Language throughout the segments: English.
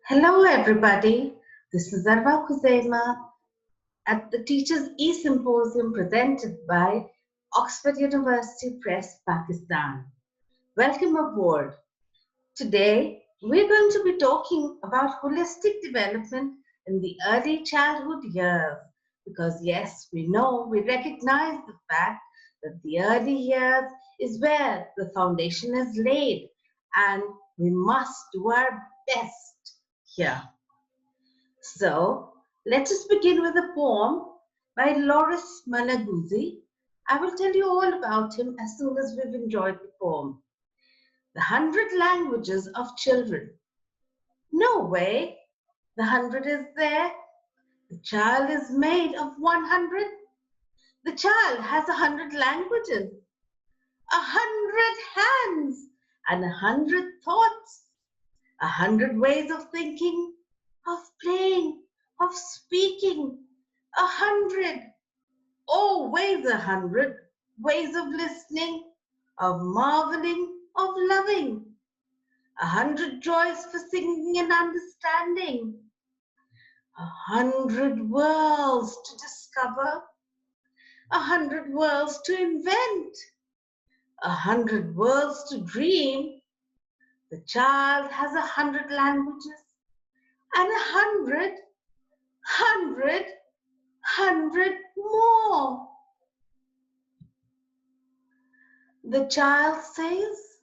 Hello, everybody. This is Arwa Khuzaima at the Teachers E-Symposium presented by Oxford University Press, Pakistan. Welcome aboard. Today, we're going to be talking about holistic development in the early childhood years. Because yes, we recognize the fact that the early years is where the foundation is laid, and we must do our best here. So, let us begin with a poem by Loris Malaguzzi. I will tell you all about him as soon as we've enjoyed the poem. The 100 Languages of Children. No way, the 100 is there. The child is made of 100. The child has 100 languages, 100 hands, and 100 thoughts, 100 ways of thinking, of playing, of speaking, 100. Oh, ways 100, ways of listening, of marveling, of loving, 100 joys for singing and understanding, 100 worlds to discover, 100 worlds to invent, 100 worlds to dream. The child has 100 languages and 100 more. The child says,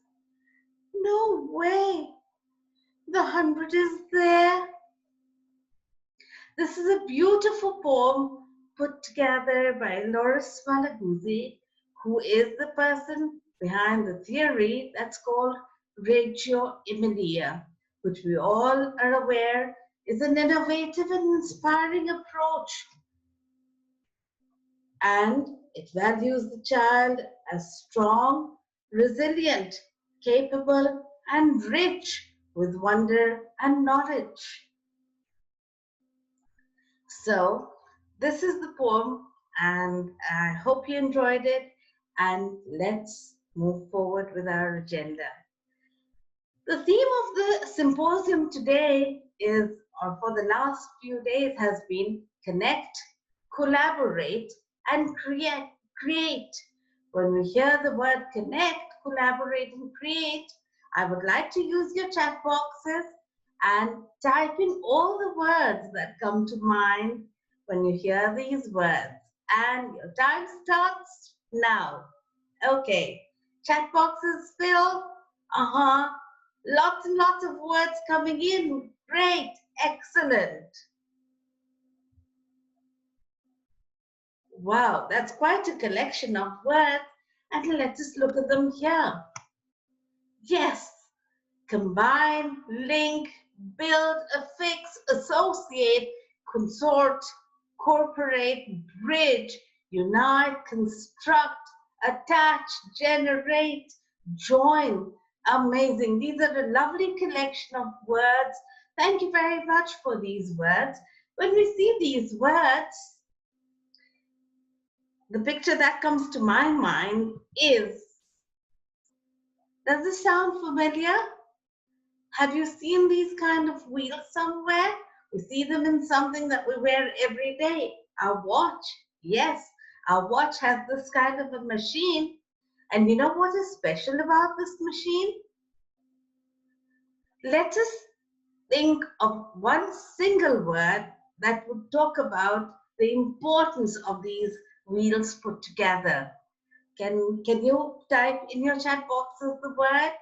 no way, the 100 is there. This is a beautiful poem put together by Loris Malaguzzi, who is the person behind the theory that's called Reggio Emilia, which we all are aware is an innovative and inspiring approach. And it values the child as strong, resilient, capable, and rich with wonder and knowledge. So, this is the poem, and I hope you enjoyed it. And let's move forward with our agenda. The theme of the symposium today is, or for the last few days, has been connect, collaborate, and create. When we hear the word connect, collaborate, and create, I would like to use your chat boxes and type in all the words that come to mind when you hear these words. And your time starts now. Okay, chat boxes filled. Lots and lots of words coming in. Great, excellent. Wow, that's quite a collection of words. And let us look at them here. Yes, combine, link, build, affix, associate, consort, cooperate, bridge, unite, construct, attach, generate, join. Amazing. These are a lovely collection of words. Thank you very much for these words. When we see these words, the picture that comes to my mind is, does this sound familiar? Have you seen these kind of wheels somewhere? We see them in something that we wear every day. Our watch. Yes, our watch has this kind of a machine. And you know what is special about this machine? Let us think of one single word that would talk about the importance of these wheels put together. Can you type in your chat boxes the word?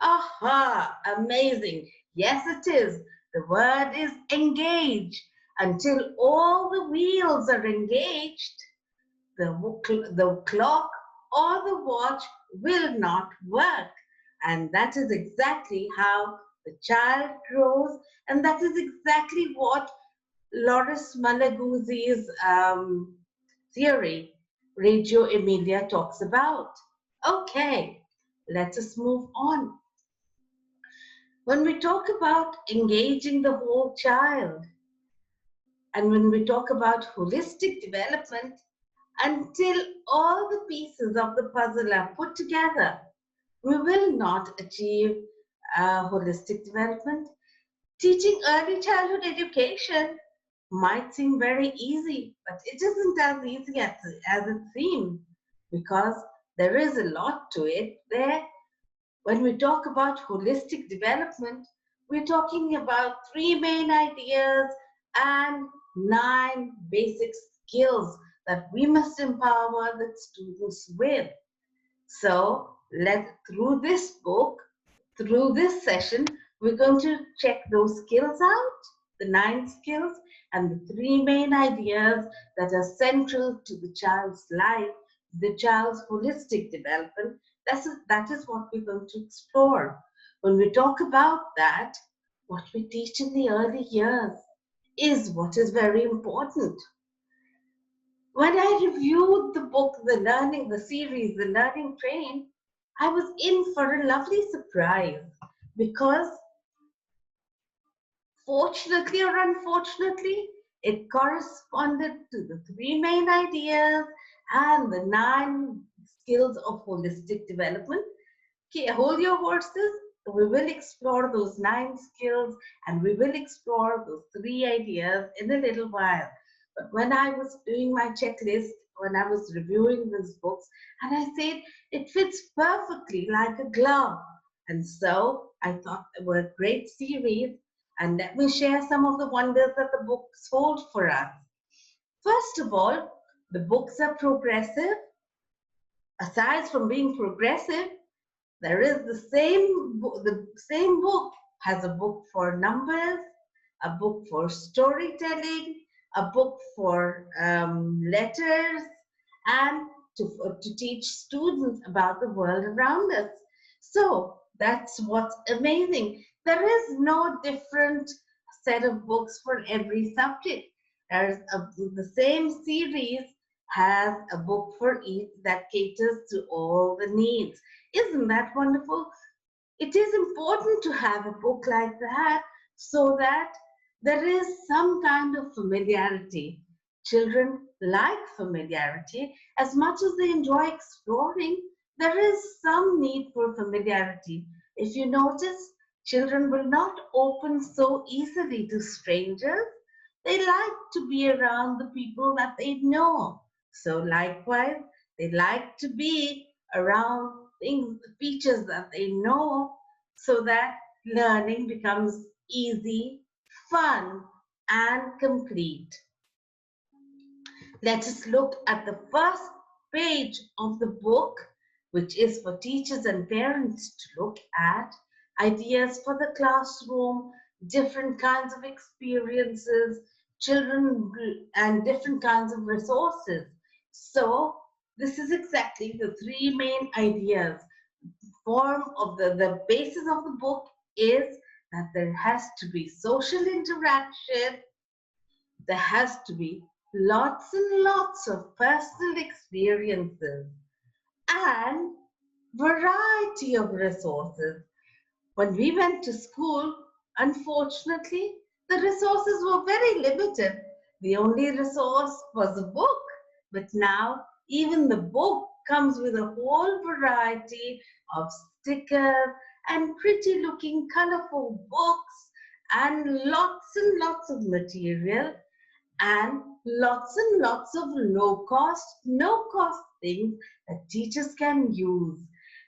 Aha, amazing. Yes, it is. The word is engage. Until all the wheels are engaged, the clock or the watch will not work. And that is exactly how the child grows. And that is exactly what Loris Malaguzzi's theory, Reggio Emilia, talks about. Okay, let us move on. When we talk about engaging the whole child, and when we talk about holistic development, until all the pieces of the puzzle are put together, we will not achieve holistic development. Teaching early childhood education might seem very easy, but it isn't as easy as it seems, because there is a lot to it there. When we talk about holistic development, we're talking about three main ideas and 9 basic skills that we must empower the students with. So through this book, through this session, we're going to check those skills out, the 9 skills and the 3 main ideas that are central to the child's life, the child's holistic development. That is what we're going to explore. When we talk about that, what we teach in the early years is what is very important. When I reviewed the book, the series, The Learning Train, I was in for a lovely surprise, because fortunately or unfortunately, it corresponded to the 3 main ideas and the 9 skills of holistic development. Okay, hold your horses. We will explore those 9 skills and we will explore those 3 ideas in a little while. But when I was doing my checklist, when I was reviewing these books, and I said it fits perfectly like a glove. And so I thought they were a great series. And let me share some of the wonders that the books hold for us. First of all, the books are progressive. Aside from being progressive, there is the same book has a book for numbers, a book for storytelling, a book for letters, and to teach students about the world around us. So that's what's amazing. There is no different set of books for every subject. The same series has a book for each that caters to all the needs. Isn't that wonderful? It is important to have a book like that so that there is some kind of familiarity. Children like familiarity. As much as they enjoy exploring, there is some need for familiarity. If you notice, children will not open so easily to strangers. They like to be around the people that they know. So likewise, they like to be around things, features that they know, so that learning becomes easy, fun, and complete. Let us look at the first page of the book, which is for teachers and parents to look at. Ideas for the classroom, different kinds of experiences, children, and different kinds of resources. So this is exactly the 3 main ideas. Form of the basis of the book is that there has to be social interaction, there has to be lots and lots of personal experiences, and variety of resources. When we went to school, unfortunately, the resources were very limited. The only resource was a book. But now, even the book comes with a whole variety of stickers and pretty looking colorful books and lots of material and lots of low cost, no cost things that teachers can use.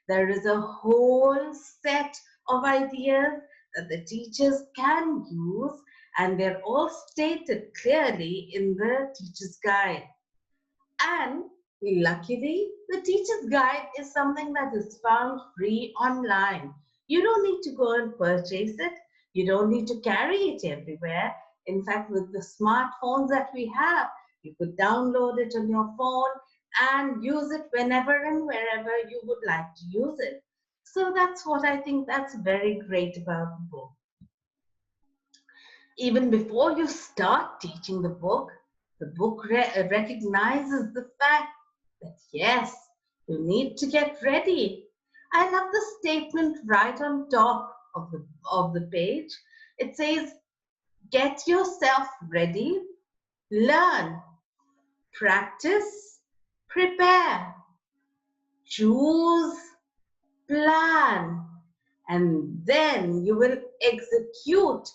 There is a whole set of ideas that the teachers can use, and they're all stated clearly in the teacher's guide. And luckily, the teacher's guide is something that is found free online. You don't need to go and purchase it. You don't need to carry it everywhere. In fact, with the smartphones that we have, you could download it on your phone and use it whenever and wherever you would like to use it. So that's what I think that's very great about the book. Even before you start teaching the book recognizes the fact that yes, you need to get ready. I love the statement right on top of the page. It says, get yourself ready, learn, practice, prepare, choose, plan, and then you will execute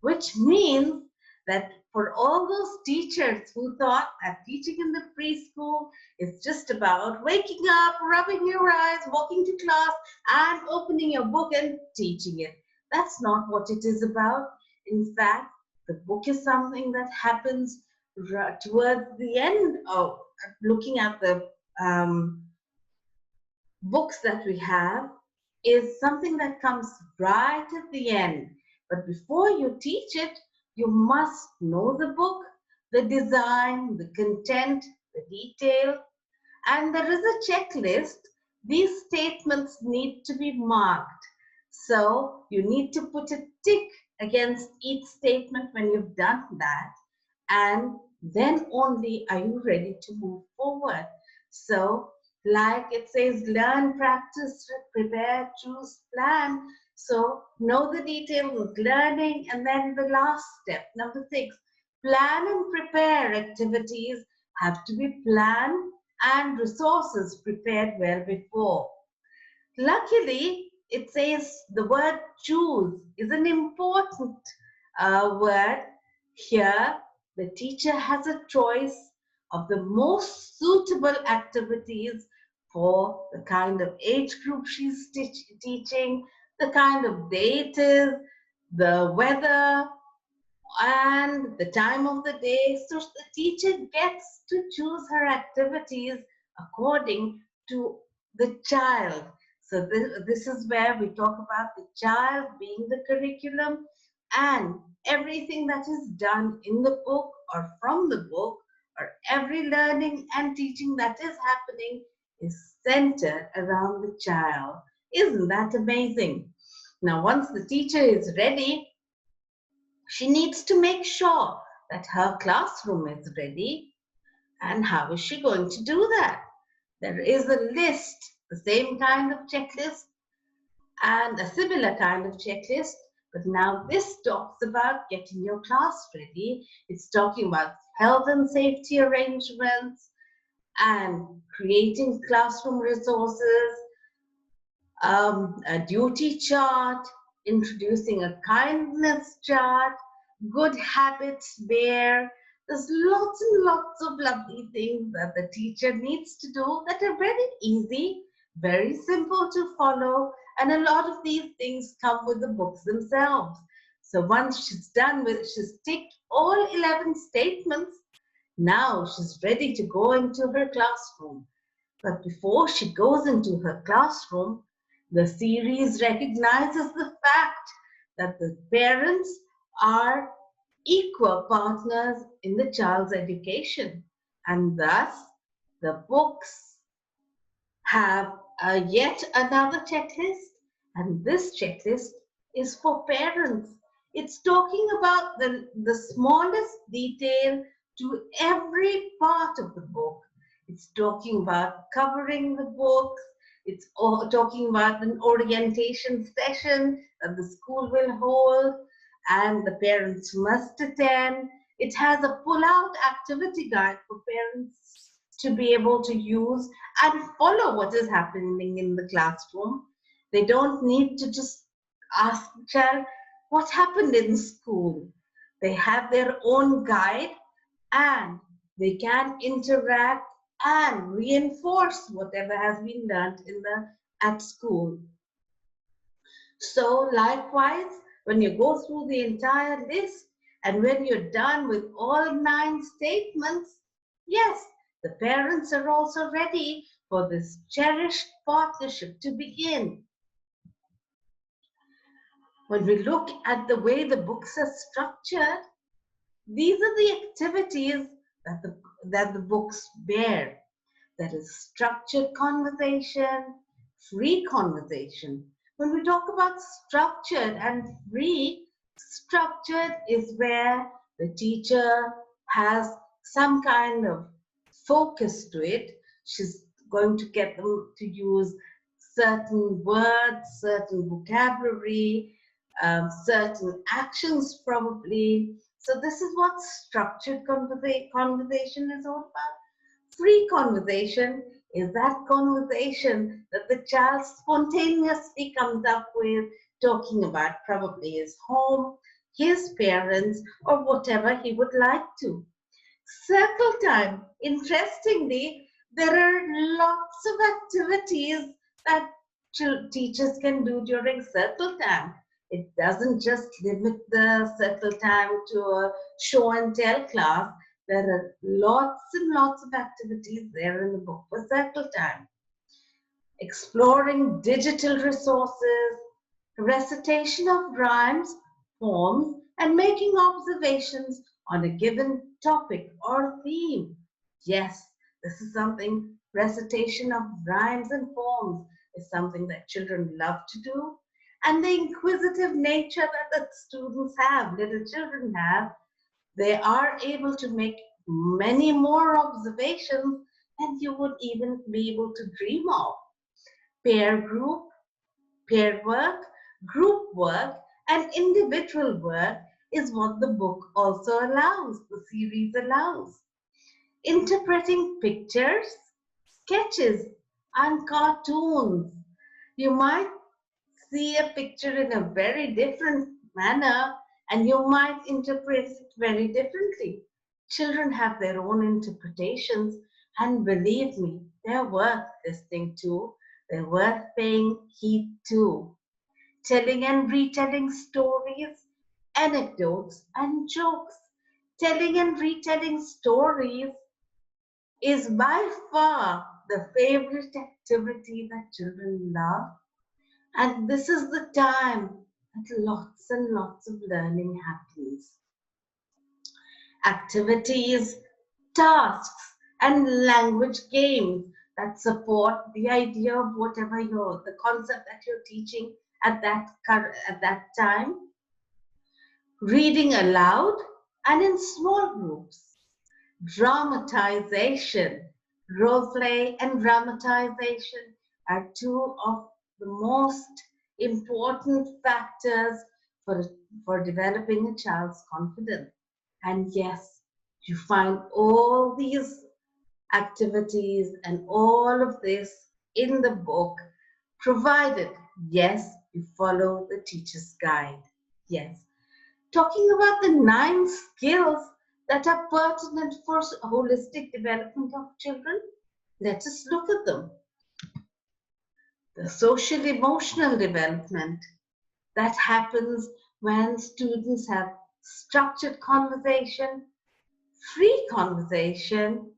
which means that for all those teachers who thought that teaching in the preschool is just about waking up, rubbing your eyes, walking to class, and opening your book and teaching it. That's not what it is about. In fact, the book is something that happens towards the end of looking at the books that we have is something that comes right at the end. But before you teach it, you must know the book, the design, the content, the detail, and there is a checklist. These statements need to be marked. So you need to put a tick against each statement when you've done that, and then only are you ready to move forward. So like it says, learn, practice, prepare, choose, plan. So know the details of learning, and then the last step, number 6, plan and prepare activities have to be planned and resources prepared well before. Luckily, it says the word choose is an important word. Here, the teacher has a choice of the most suitable activities for the kind of age group she's teaching, the kind of day it is, the weather, and the time of the day. So the teacher gets to choose her activities according to the child. So this is where we talk about the child being the curriculum, and everything that is done in the book or from the book, or every learning and teaching that is happening, is centered around the child. Isn't that amazing? Now, once the teacher is ready, she needs to make sure that her classroom is ready. And how is she going to do that? There is a list, the same kind of checklist and a similar kind of checklist. But now this talks about getting your class ready. It's talking about health and safety arrangements and creating classroom resources, a duty chart, introducing a kindness chart, good habits there. There's lots and lots of lovely things that the teacher needs to do that are very easy, very simple to follow, and a lot of these things come with the books themselves. So once she's done with, she's ticked all 11 statements, now she's ready to go into her classroom. But before she goes into her classroom, the series recognizes the fact that the parents are equal partners in the child's education, and thus the books have yet another checklist, and this checklist is for parents. It's talking about the smallest detail to every part of the book. It's talking about covering the books. It's talking about an orientation session that the school will hold and the parents must attend. It has a pull-out activity guide for parents to be able to use and follow what is happening in the classroom. They don't need to just ask the child what happened in school. They have their own guide, and they can interact and reinforce whatever has been learned at school. So likewise, when you go through the entire list and when you're done with all 9 statements, yes, the parents are also ready for this cherished partnership to begin. When we look at the way the books are structured, these are the activities that the books bear. There is structured conversation, free conversation. When we talk about structured and free, structured is where the teacher has some kind of focus to it. She's going to get them to use certain words, certain vocabulary, certain actions probably. So this is what structured conversation is all about. Free conversation is that conversation that the child spontaneously comes up with, talking about probably his home, his parents, or whatever he would like to. Circle time. Interestingly, there are lots of activities that teachers can do during circle time. It doesn't just limit the circle time to a show and tell class. There are lots and lots of activities there in the book for circle time. Exploring digital resources, recitation of rhymes, poems, and making observations on a given topic or theme. Yes, this is something, recitation of rhymes and poems is something that children love to do. And the inquisitive nature that the students have, little children have, they are able to make many more observations than you would even be able to dream of. Pair group, pair work, group work, and individual work is what the book also allows, the series allows. Interpreting pictures, sketches, and cartoons. You might see a picture in a very different manner and you might interpret it very differently. Children have their own interpretations, and believe me, they're worth listening to, they're worth paying heed to. Telling and retelling stories, anecdotes, and jokes. Telling and retelling stories is by far the favorite activity that children love. And this is the time that lots and lots of learning happens. Activities, tasks, and language games that support the idea of whatever the concept that you're teaching at that time. Reading aloud and in small groups. Dramatization, role play and dramatization are two of the most important factors for developing a child's confidence. And yes, you find all these activities and all of this in the book, provided, yes, you follow the teacher's guide. Yes. Talking about the 9 skills that are pertinent for holistic development of children, let us look at them. The social emotional development that happens when students have structured conversation, free conversation,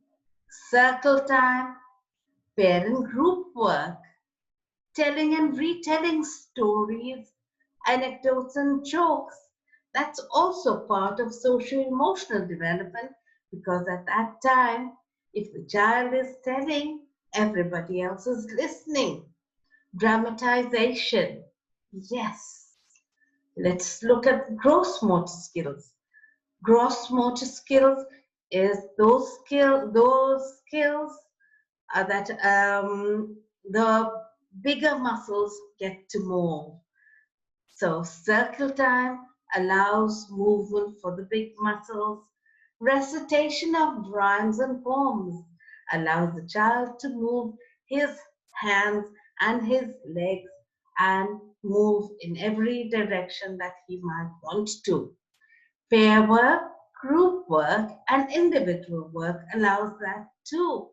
circle time, parent group work, telling and retelling stories, anecdotes and jokes. That's also part of social emotional development, because at that time, if the child is telling, everybody else is listening. Dramatization. Yes. Let's look at gross motor skills. Gross motor skills is those skills that the bigger muscles get to move. So circle time allows movement for the big muscles. Recitation of rhymes and poems allows the child to move his hands and his legs and move in every direction that he might want to. Pair work, group work, and individual work allows that too.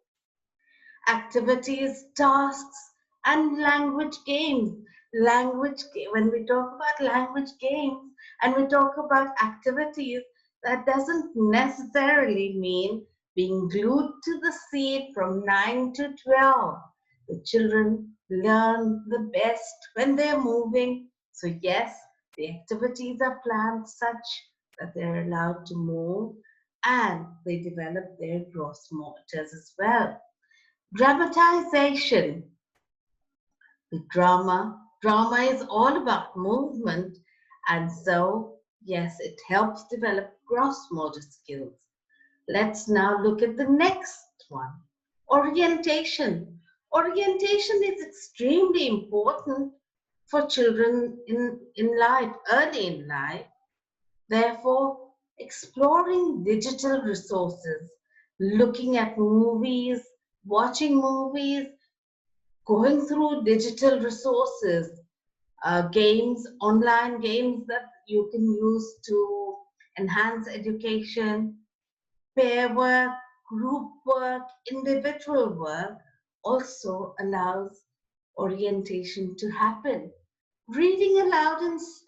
Activities, tasks, and language games. When we talk about language games and we talk about activities, that doesn't necessarily mean being glued to the seat from 9 to 12. The children learn the best when they're moving. So yes, the activities are planned such that they're allowed to move and they develop their gross motors as well. Dramatization. The drama is all about movement, and so yes, it helps develop gross motor skills. Let's now look at the next one. Orientation. Orientation is extremely important for children in life, early in life. Therefore, exploring digital resources, looking at movies, watching movies, going through digital resources, games, online games that you can use to enhance education, pair work, group work, individual work also allows orientation to happen. Reading aloud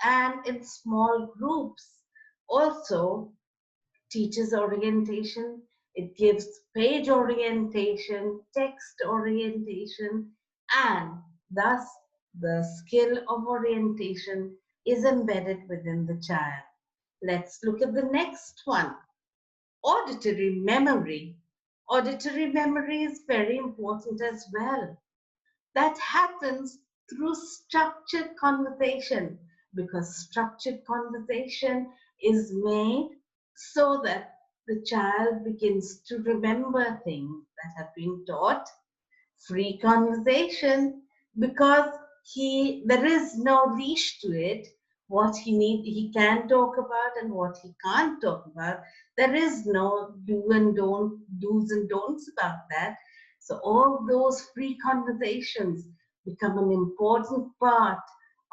and in small groups also teaches orientation. It gives page orientation, text orientation, and thus the skill of orientation is embedded within the child. Let's look at the next one. Auditory memory. Auditory memory is very important as well. That happens through structured conversation, because structured conversation is made so that the child begins to remember things that have been taught. Free conversation, because there is no leash to it. What he can talk about and what he can't talk about, there is no do's and don'ts about that. So all those free conversations become an important part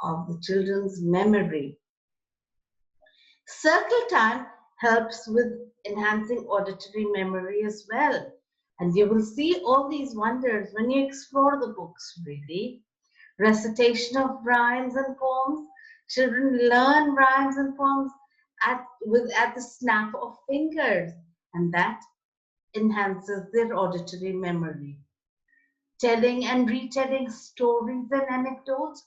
of the children's memory. Circle time helps with enhancing auditory memory as well. And you will see all these wonders when you explore the books, really. Recitation of rhymes and poems. Children learn rhymes and poems at the snap of fingers, and that enhances their auditory memory. Telling and retelling stories and anecdotes.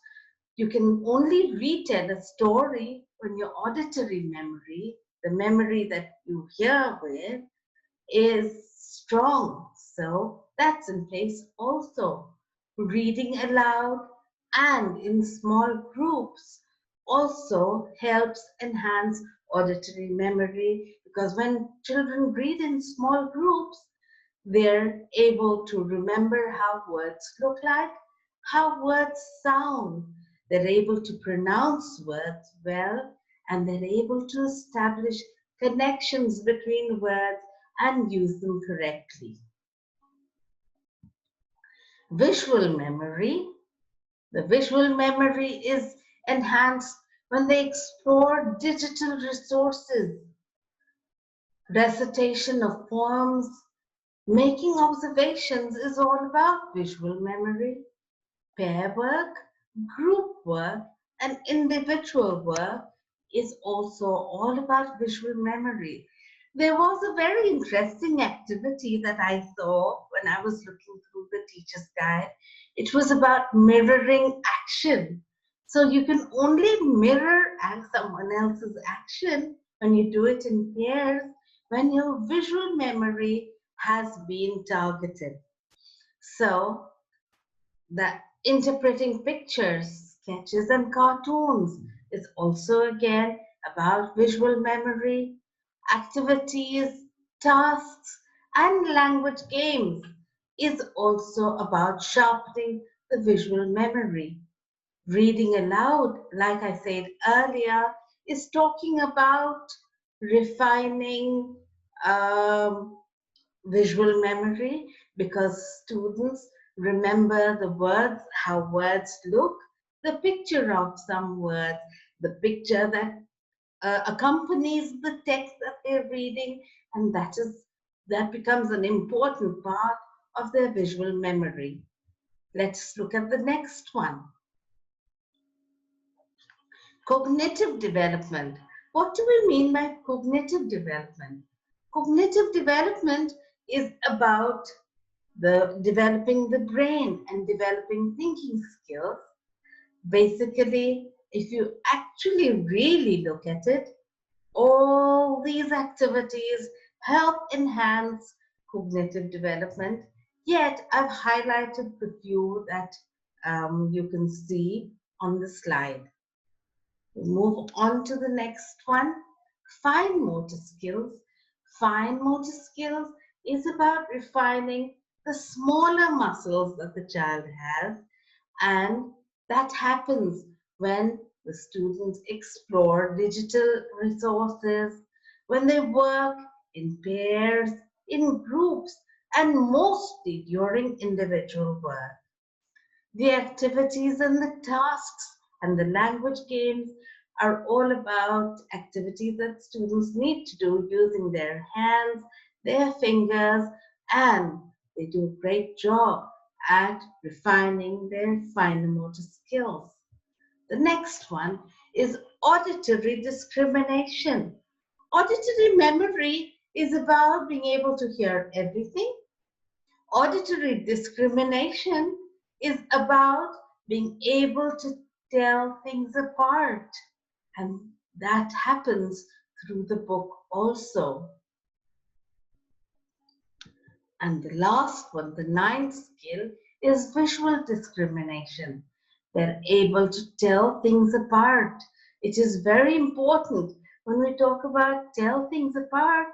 You can only retell a story when your auditory memory, the memory that you hear with, is strong. So that's in place also. Reading aloud and in small groups also helps enhance auditory memory, because when children read in small groups, they're able to remember how words look like, how words sound. They're able to pronounce words well, and they're able to establish connections between words and use them correctly. Visual memory. The visual memory is enhanced when they explore digital resources. Recitation of poems, making observations is all about visual memory. Pair work, group work, and individual work is also all about visual memory. There was a very interesting activity that I saw when I was looking through the teacher's guide. It was about mirroring action. So you can only mirror someone else's action when you do it in pairs, when your visual memory has been targeted. So that interpreting pictures, sketches, and cartoons is also again about visual memory. Activities, tasks, and language games is also about sharpening the visual memory. Reading aloud, like I said earlier, is talking about refining visual memory, because students remember the words, how words look, the picture of some words, the picture that accompanies the text that they're reading, and that becomes an important part of their visual memory. Let's look at the next one. Cognitive development. What do we mean by cognitive development? Cognitive development is about developing the brain and developing thinking skills. Basically, if you actually really look at it, all these activities help enhance cognitive development. Yet, I've highlighted the few that you can see on the slide. We move on to the next one. Fine motor skills. Fine motor skills is about refining the smaller muscles that the child has, and that happens when the students explore digital resources, when they work in pairs, in groups, and mostly during individual work. The activities and the tasks And the language games are all about activities that students need to do using their hands, their fingers, and they do a great job at refining their finer motor skills. The next one is auditory discrimination. Auditory memory is about being able to hear everything. Auditory discrimination is about being able to tell things apart. And that happens through the book also. And the last one, the ninth skill, is visual discrimination. They're able to tell things apart. It is very important when we talk about tell things apart,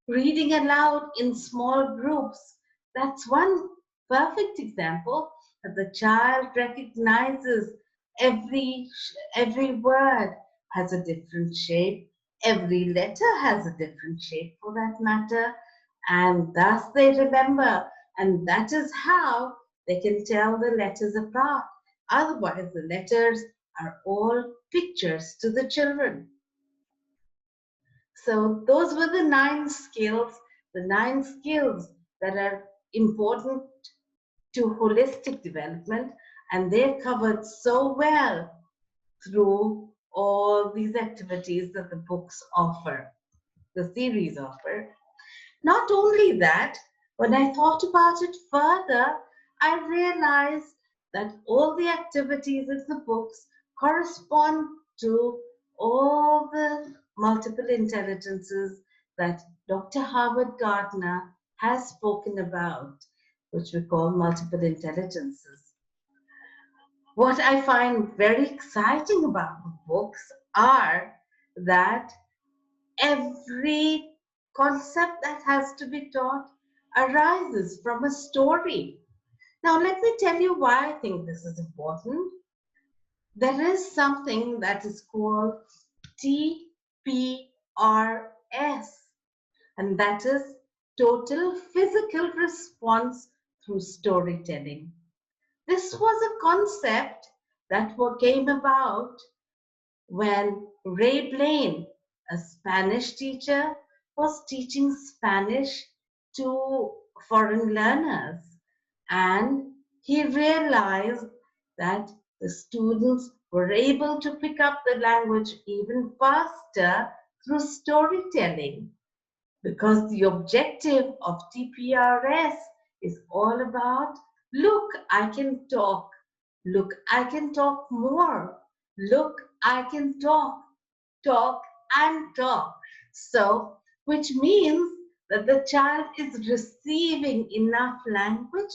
reading aloud in small groups. That's one perfect example that the child recognizes every word has a different shape. Every letter has a different shape for that matter. And thus they remember. And that is how they can tell the letters apart. Otherwise, the letters are all pictures to the children. So those were the nine skills that are important to holistic development, and they're covered so well through all these activities that the books offer, the series offer. Not only that, when I thought about it further, I realized that all the activities in the books correspond to all the multiple intelligences that Dr. Howard Gardner has spoken about, which we call multiple intelligences. What I find very exciting about the books are that every concept that has to be taught arises from a story. Now, let me tell you why I think this is important. There is something that is called TPRS, and that is total physical response through storytelling. This was a concept that came about when Ray Blaine, a Spanish teacher, was teaching Spanish to foreign learners. And he realized that the students were able to pick up the language even faster through storytelling, because the objective of TPRS is all about, look, I can talk. Look, I can talk more. Look, I can talk and talk. So, which means that the child is receiving enough language,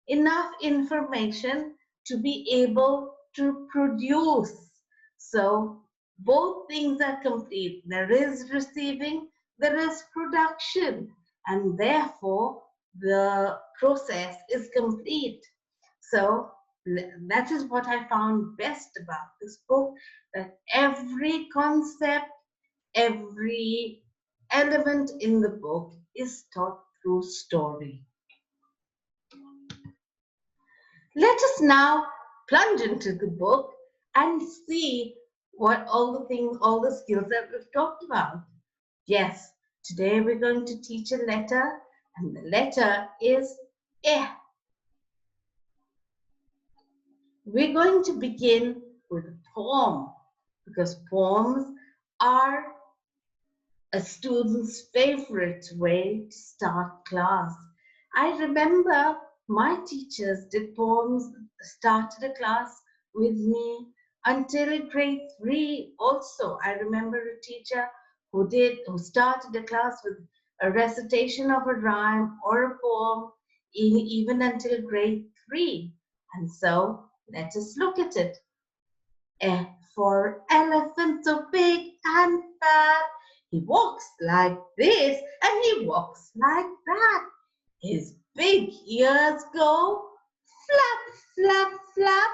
enough information to be able to produce. So, both things are complete. There is receiving, there is production, and therefore the process is complete. So, that is what I found best about this book, that every concept, every element in the book is taught through story. Let us now plunge into the book and see what all the skills that we've talked about. Yes, today we're going to teach a letter, and the letter is E. We're going to begin with a poem, because poems are a student's favorite way to start class. I remember my teachers did poems, started a class with me until grade 3 also. I remember a teacher who started a class with a recitation of a rhyme or a poem even until grade 3. And so let us look at it. F for elephant, so big and fat. He walks like this and he walks like that. His big ears go flap, flap, flap.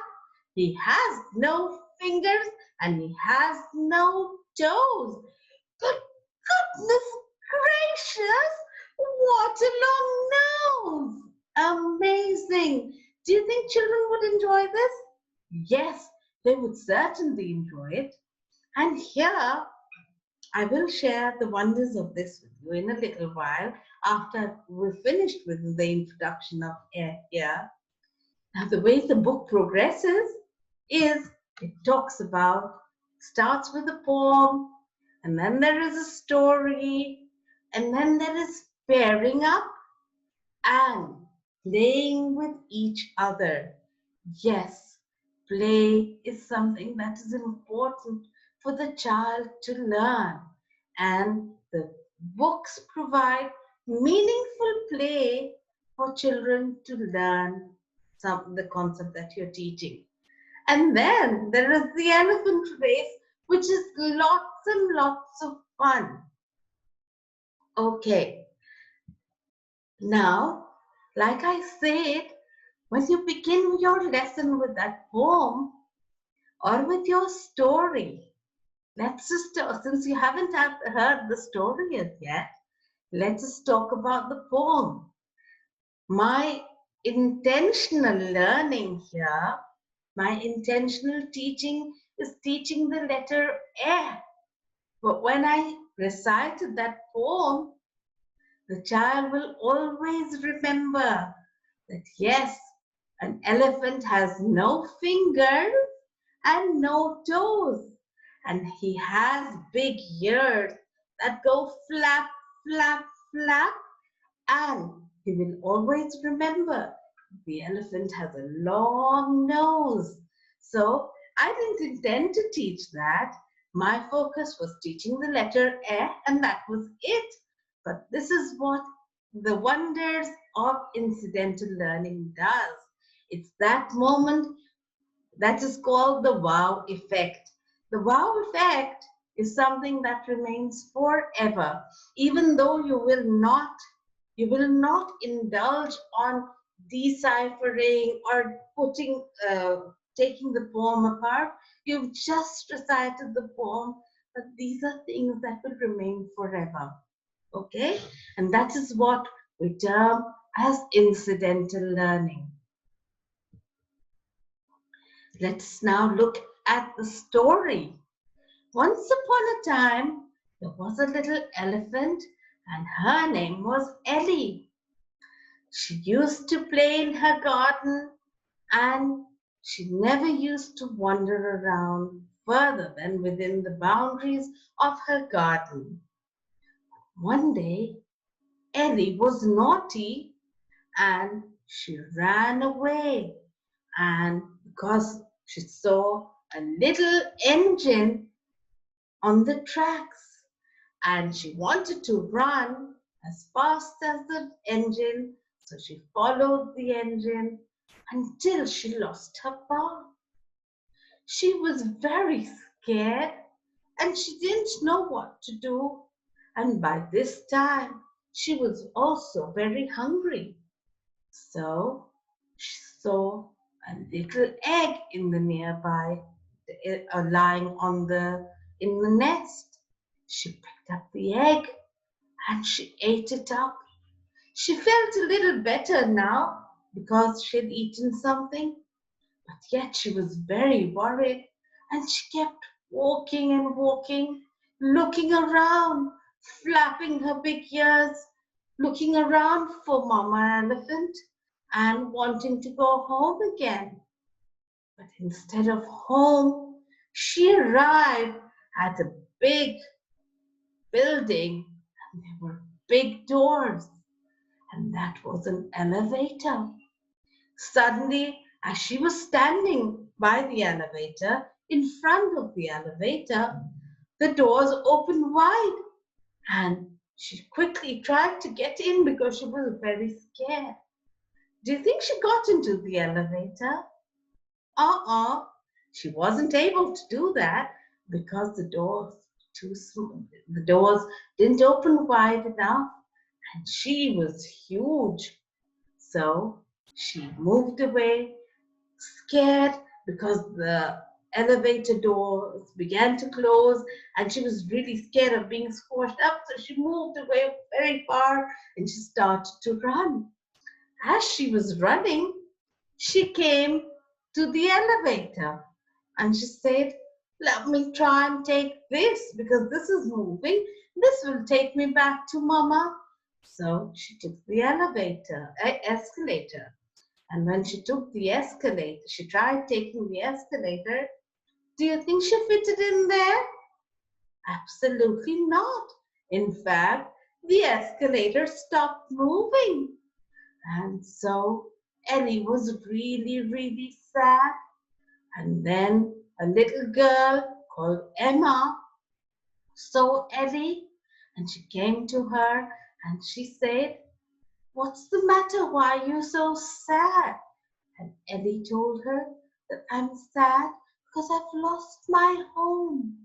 He has no fingers and he has no toes. Good goodness gracious, what a long nose! Amazing. Do you think children would enjoy this? Yes, they would certainly enjoy it. And here I will share the wonders of this with you in a little while after we're finished with the introduction of air here. Now, the way the book progresses is it talks about, starts with a poem, and then there is a story, and then there is pairing up and playing with each other. Yes, play is something that is important for the child to learn, and the books provide meaningful play for children to learn the concept that you're teaching. And then there is the elephant race, which is lots and lots of fun. Okay, now, like I said, when you begin your lesson with that poem or with your story, let's just, since you haven't heard the story as yet, let us talk about the poem. My intentional learning here, my intentional teaching is teaching the letter E. But when I recited that poem, the child will always remember that yes, an elephant has no fingers and no toes, and he has big ears that go flap, flap, flap, and he will always remember the elephant has a long nose. So I didn't intend to teach that. My focus was teaching the letter E, and that was it. But this is what the wonders of incidental learning does. It's that moment that is called the wow effect. The wow effect is something that remains forever, even though you will not indulge on deciphering or taking the poem apart. You've just recited the poem, but these are things that will remain forever. Okay? And that is what we term as incidental learning. Let's now look at the story. Once upon a time, there was a little elephant, and her name was Ellie. She used to play in her garden, and she never used to wander around further than within the boundaries of her garden. One day, Ellie was naughty and she ran away. And because she saw a little engine on the tracks, and she wanted to run as fast as the engine, so she followed the engine until she lost her path. She was very scared and she didn't know what to do. And by this time, she was also very hungry. So she saw a little egg in the nearby, lying in the nest. She picked up the egg and she ate it up. She felt a little better now because she'd eaten something, but yet she was very worried and she kept walking and walking, looking around, flapping her big ears, looking around for Mama Elephant and wanting to go home again. But instead of home, she arrived at a big building and there were big doors, and that was an elevator. Suddenly, as she was standing by the elevator, in front of the elevator, the doors opened wide and she quickly tried to get in because she was very scared. Do you think she got into the elevator? She wasn't able to do that because the doors didn't open wide enough and she was huge. So she moved away, scared because the elevator doors began to close and she was really scared of being squashed up. So she moved away very far and she started to run. As she was running, she came to the elevator And she said, let me try and take this because this is moving. This will take me back to Mama. So she took the escalator. And when she took the escalator, she tried taking the escalator. Do you think she fitted in there? Absolutely not. In fact, the escalator stopped moving. And so Ellie was really, really sad. And then a little girl called Emma saw Ellie and she came to her and she said, what's the matter? Why are you so sad? And Ellie told her that I'm sad because I've lost my home.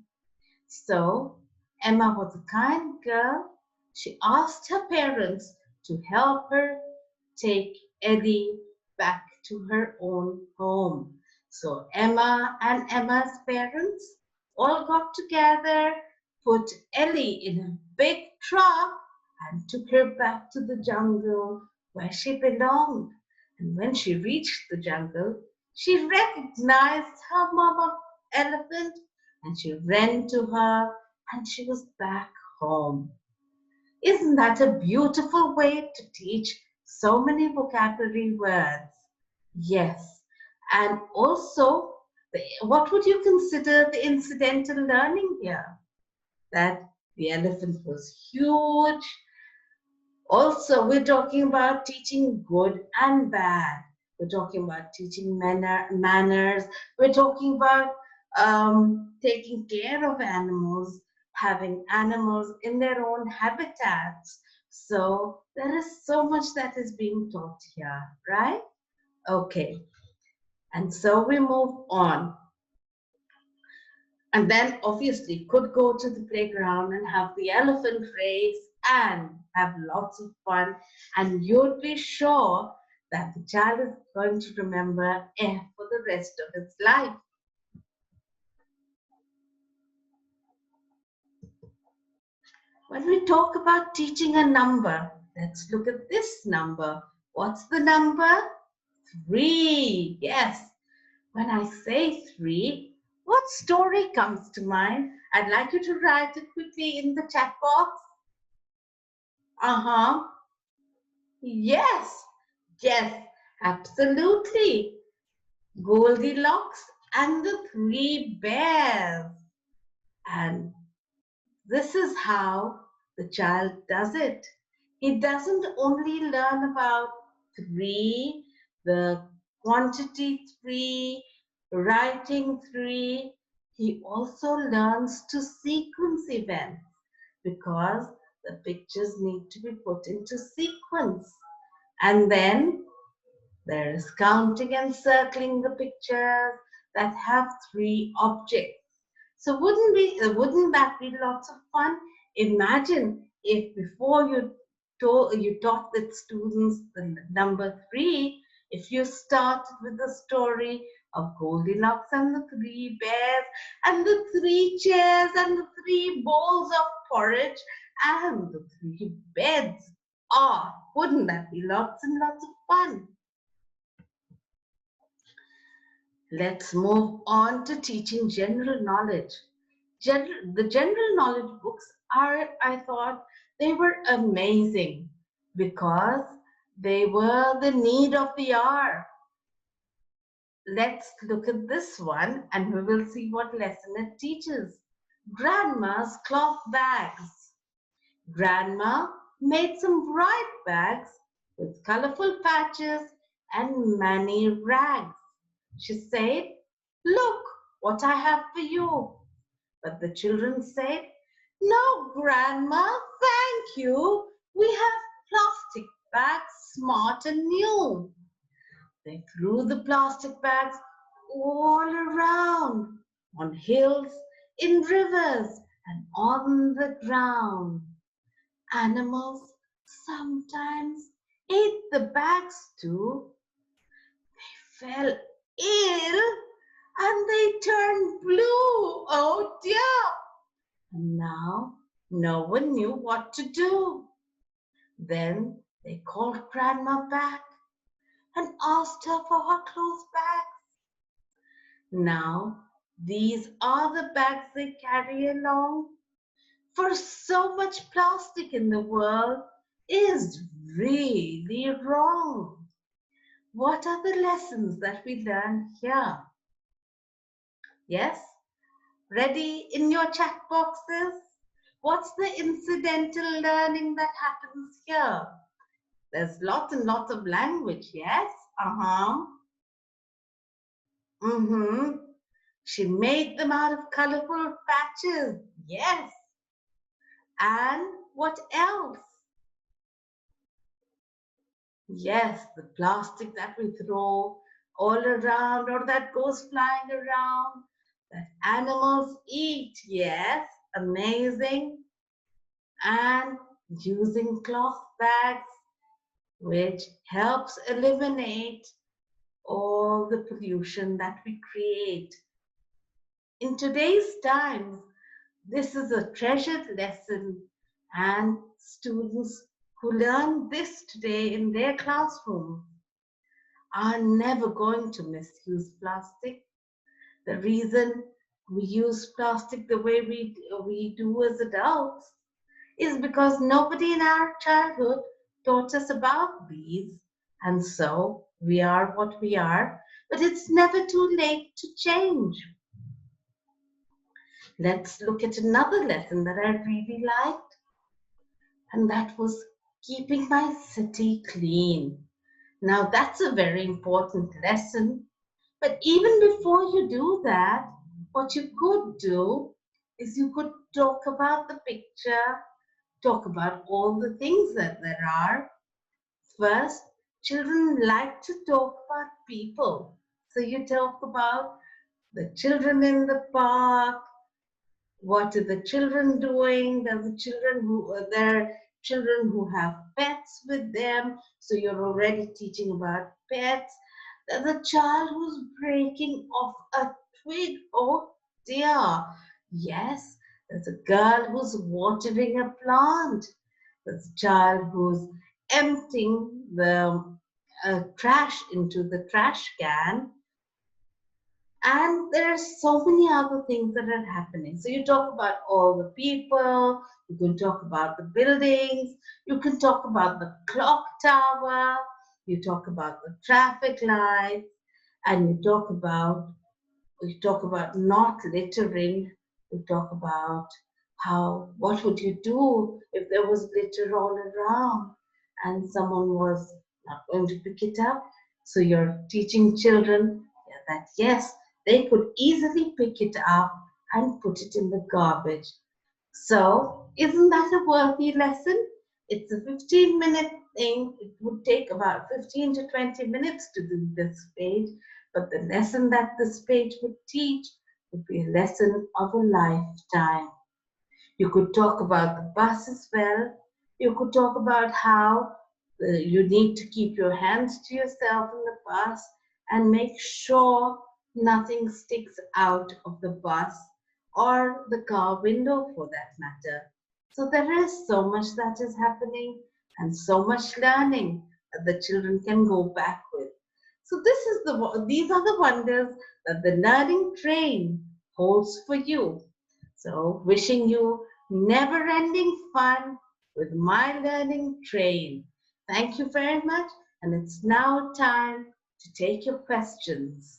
So Emma was a kind girl. She asked her parents to help her take Ellie back to her own home. So Emma and Emma's parents all got together, put Ellie in a big truck and took her back to the jungle where she belonged. And when she reached the jungle, she recognized her mama elephant and she ran to her and she was back home. Isn't that a beautiful way to teach so many vocabulary words? Yes. And also, what would you consider the incidental learning here? That the elephant was huge. Also, we're talking about teaching good and bad. We're talking about teaching manners. We're talking about taking care of animals, having animals in their own habitats. So there is so much that is being taught here, right? Okay. And so we move on. And then obviously could go to the playground and have the elephant race and have lots of fun. And you'd be sure that the child is going to remember F for the rest of its life. When we talk about teaching a number, let's look at this number. What's the number? 3. Yes. When I say 3, what story comes to mind? I'd like you to write it quickly in the chat box. Uh-huh. Yes. Yes, absolutely. Goldilocks and the 3 bears. And this is how the child does it. He doesn't only learn about 3, the quantity 3, writing 3, he also learns to sequence events because the pictures need to be put into sequence. And then there is counting and circling the pictures that have 3 objects. So wouldn't that be lots of fun? Imagine if before you taught the students the number 3, if you started with the story of Goldilocks and the 3 bears and the 3 chairs and the 3 bowls of porridge and the 3 beds. Ah, wouldn't that be lots and lots of fun? Let's move on to teaching general knowledge. The general knowledge books I thought, they were amazing because they were the need of the hour. Let's look at this one and we will see what lesson it teaches. Grandma's cloth bags. Grandma made some bright bags with colorful patches and many rags. She said, look what I have for you. But the children said, no, Grandma, thank you. We have plastic bags, smart and new. They threw the plastic bags all around, on hills, in rivers, and on the ground. Animals sometimes ate the bags too. They fell ill and they turned blue. Oh dear! And now no one knew what to do. Then they called Grandma back and asked her for her clothes bags. Now These are the bags they carry along. For so much plastic in the world is really wrong. What are the lessons that we learn here? Yes? Ready in your chat boxes? What's the incidental learning that happens here? There's lots and lots of language, yes? Uh-huh. Mm-hmm. She made them out of colorful patches. Yes. And what else? Yes, the plastic that we throw all around or that goes flying around, that animals eat. Yes, amazing. And using cloth bags, which helps eliminate all the pollution that we create. In today's times, this is a treasured lesson, and students who learn this today in their classroom are never going to misuse plastic. The reason we use plastic the way we do as adults is because nobody in our childhood taught us about these. And so we are what we are, but it's never too late to change. Let's look at another lesson that I really liked, and that was keeping my city clean. Now, that's a very important lesson. But even before you do that, what you could do is you could talk about the picture, talk about all the things that there are. First, children like to talk about people. So you talk about the children in the park. What are the children doing? There are children who have pets with them. So you're already teaching about pets. There's a child who's breaking off a twig. Oh dear. Yes, there's a girl who's watering a plant. There's a child who's emptying the trash into the trash can. And there are so many other things that are happening. So you talk about all the people, you can talk about the buildings, you can talk about the clock tower, you talk about the traffic lights, and you talk about not littering, you talk about what would you do if there was litter all around and someone was not going to pick it up. So you're teaching children that yes, they could easily pick it up and put it in the garbage. So isn't that a worthy lesson? It's a 15-minute thing. It would take about 15 to 20 minutes to do this page, but the lesson that this page would teach would be a lesson of a lifetime. You could talk about the bus as well. You could talk about how you need to keep your hands to yourself in the bus and make sure nothing sticks out of the bus or the car window for that matter. So there is so much that is happening and so much learning that the children can go back with. So these are the wonders that the learning train holds for you. So wishing you never-ending fun with my learning train. Thank you very much, and it's now time to take your questions.